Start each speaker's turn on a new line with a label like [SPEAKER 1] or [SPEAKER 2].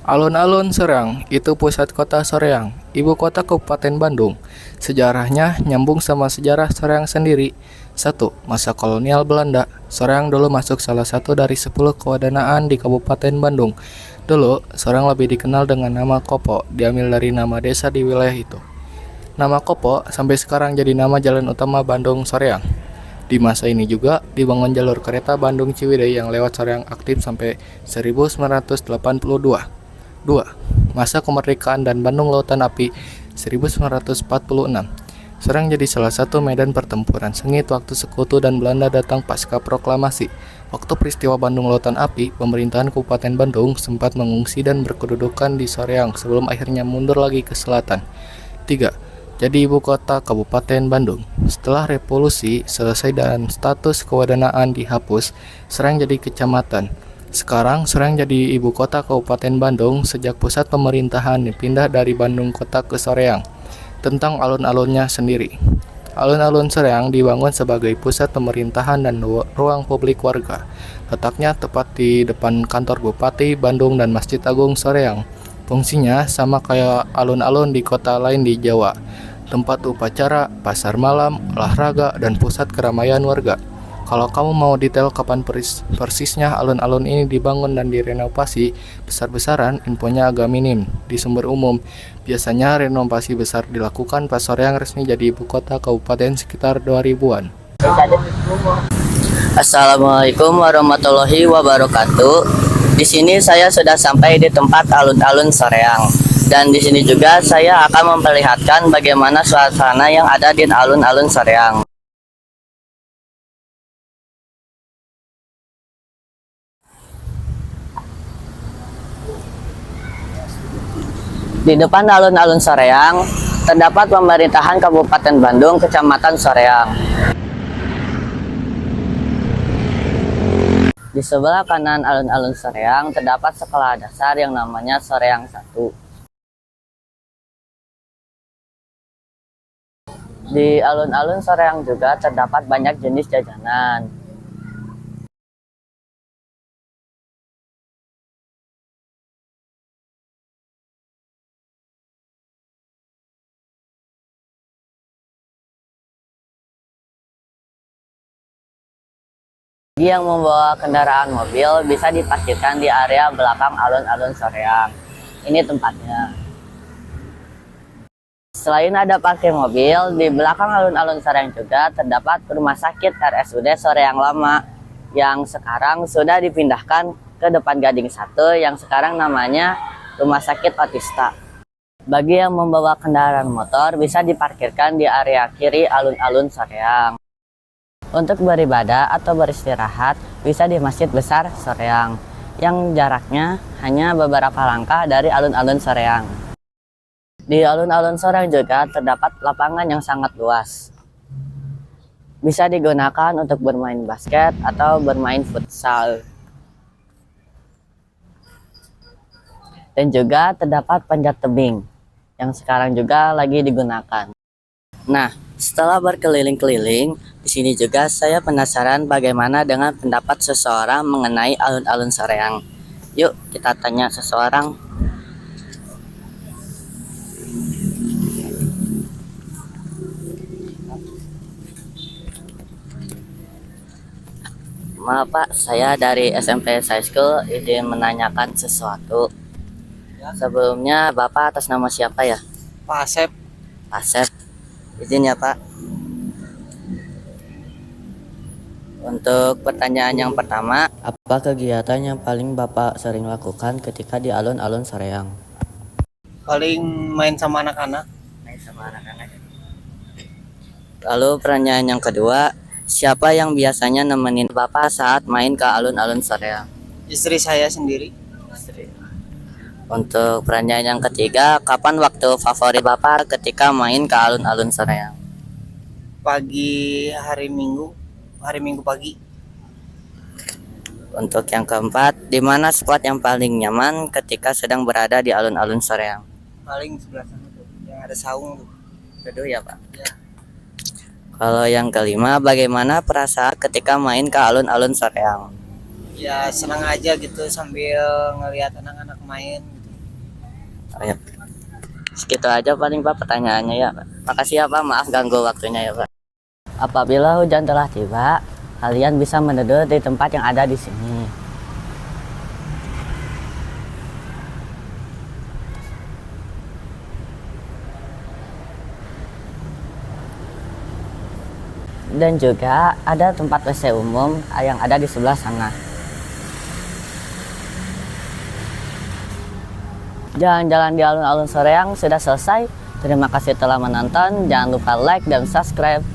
[SPEAKER 1] Alun-alun Soreang itu pusat kota Soreang, ibu kota Kabupaten Bandung. Sejarahnya nyambung sama sejarah Soreang sendiri. 1. Masa kolonial Belanda. Soreang dulu masuk salah satu dari 10 kewadanaan di Kabupaten Bandung. Dulu, Soreang lebih dikenal dengan nama Kopo, diambil dari nama desa di wilayah itu. Nama Kopo sampai sekarang jadi nama jalan utama Bandung Soreang. Di masa ini juga dibangun jalur kereta Bandung Ciwidey yang lewat Soreang aktif sampai 1982. 2. Masa kemerdekaan dan Bandung Lautan Api 1946. Soreang jadi salah satu medan pertempuran sengit waktu Sekutu dan Belanda datang pasca proklamasi. Waktu peristiwa Bandung Lautan Api, pemerintahan Kabupaten Bandung sempat mengungsi dan berkedudukan di Soreang sebelum akhirnya mundur lagi ke selatan. 3. Jadi ibu kota Kabupaten Bandung. Setelah revolusi selesai dan status kewadanaan dihapus, Soreang jadi kecamatan. Sekarang Soreang jadi ibu kota Kabupaten Bandung sejak pusat pemerintahan dipindah dari Bandung kota ke Soreang. Tentang alun-alunnya sendiri. Alun-alun Soreang dibangun sebagai pusat pemerintahan dan ruang publik warga. Letaknya tepat di depan kantor Bupati Bandung dan Masjid Agung Soreang. Fungsinya sama kayak alun-alun di kota lain di Jawa. Tempat upacara, pasar malam, olahraga, dan pusat keramaian warga. Kalau kamu mau detail kapan persisnya alun-alun ini dibangun dan direnovasi, besar-besaran infonya agak minim di sumber umum. Biasanya renovasi besar dilakukan pas Soreang resmi jadi ibu kota kabupaten sekitar 2000-an.
[SPEAKER 2] Assalamualaikum warahmatullahi wabarakatuh. Di sini saya sudah sampai di tempat alun-alun Soreang. Dan di sini juga saya akan memperlihatkan bagaimana suasana yang ada di alun-alun Soreang. Di depan alun-alun Soreang terdapat pemerintahan Kabupaten Bandung, Kecamatan Soreang. Di sebelah kanan alun-alun Soreang terdapat sekolah dasar yang namanya Soreang 1. Di alun-alun Soreang juga terdapat banyak jenis jajanan. Bagi yang membawa kendaraan mobil bisa diparkirkan di area belakang alun-alun Soreang. Ini tempatnya. Selain ada parkir mobil, di belakang alun-alun Soreang juga terdapat rumah sakit RSUD Soreang Lama yang sekarang sudah dipindahkan ke depan Gading 1 yang sekarang namanya Rumah Sakit Otista. Bagi yang membawa kendaraan motor bisa diparkirkan di area kiri alun-alun Soreang. Untuk beribadah atau beristirahat bisa di Masjid Besar Soreang yang jaraknya hanya beberapa langkah dari alun-alun Soreang. Di alun-alun Soreang juga terdapat lapangan yang sangat luas. Bisa digunakan untuk bermain basket atau bermain futsal. Dan juga terdapat panjat tebing yang sekarang juga lagi digunakan. Nah, setelah berkeliling-keliling, di sini juga saya penasaran bagaimana dengan pendapat seseorang mengenai alun-alun Soreang. Yuk, kita tanya seseorang. Maaf Pak, saya dari SMP High School izin menanyakan sesuatu. Sebelumnya Bapak atas nama siapa ya?
[SPEAKER 3] Pak Asep.
[SPEAKER 2] Asep. Izin ya Pak. Untuk pertanyaan yang pertama, apa kegiatan yang paling Bapak sering lakukan ketika di alun-alun Soreang?
[SPEAKER 3] Paling main sama anak-anak.
[SPEAKER 2] Main sama anak-anak. Lalu pertanyaan yang kedua, siapa yang biasanya nemenin Bapak saat main ke alun-alun Soreang?
[SPEAKER 3] Istri saya sendiri.
[SPEAKER 2] Untuk pertanyaan yang ketiga, kapan waktu favorit Bapak ketika main ke alun-alun Soreang?
[SPEAKER 3] Pagi hari Minggu pagi.
[SPEAKER 2] Untuk yang keempat, di mana spot yang paling nyaman ketika sedang berada di alun-alun Soreang?
[SPEAKER 3] Paling sebelah sana tuh, yang ada saung tuh.
[SPEAKER 2] Kedua ya Pak.
[SPEAKER 3] Ya.
[SPEAKER 2] Kalau yang kelima, bagaimana perasaan ketika main ke alun-alun Soreang?
[SPEAKER 3] Ya senang aja gitu sambil ngelihat anak-anak main gitu.
[SPEAKER 2] Oh, ya. Segitu aja paling Pak pertanyaannya ya Pak. Makasih ya Pak, maaf ganggu waktunya ya Pak. Apabila hujan telah tiba, kalian bisa meneduh di tempat yang ada di sini. Dan juga ada tempat WC umum yang ada di sebelah sana. Jalan-jalan di alun-alun Soreang sudah selesai. Terima kasih telah menonton. Jangan lupa like dan subscribe.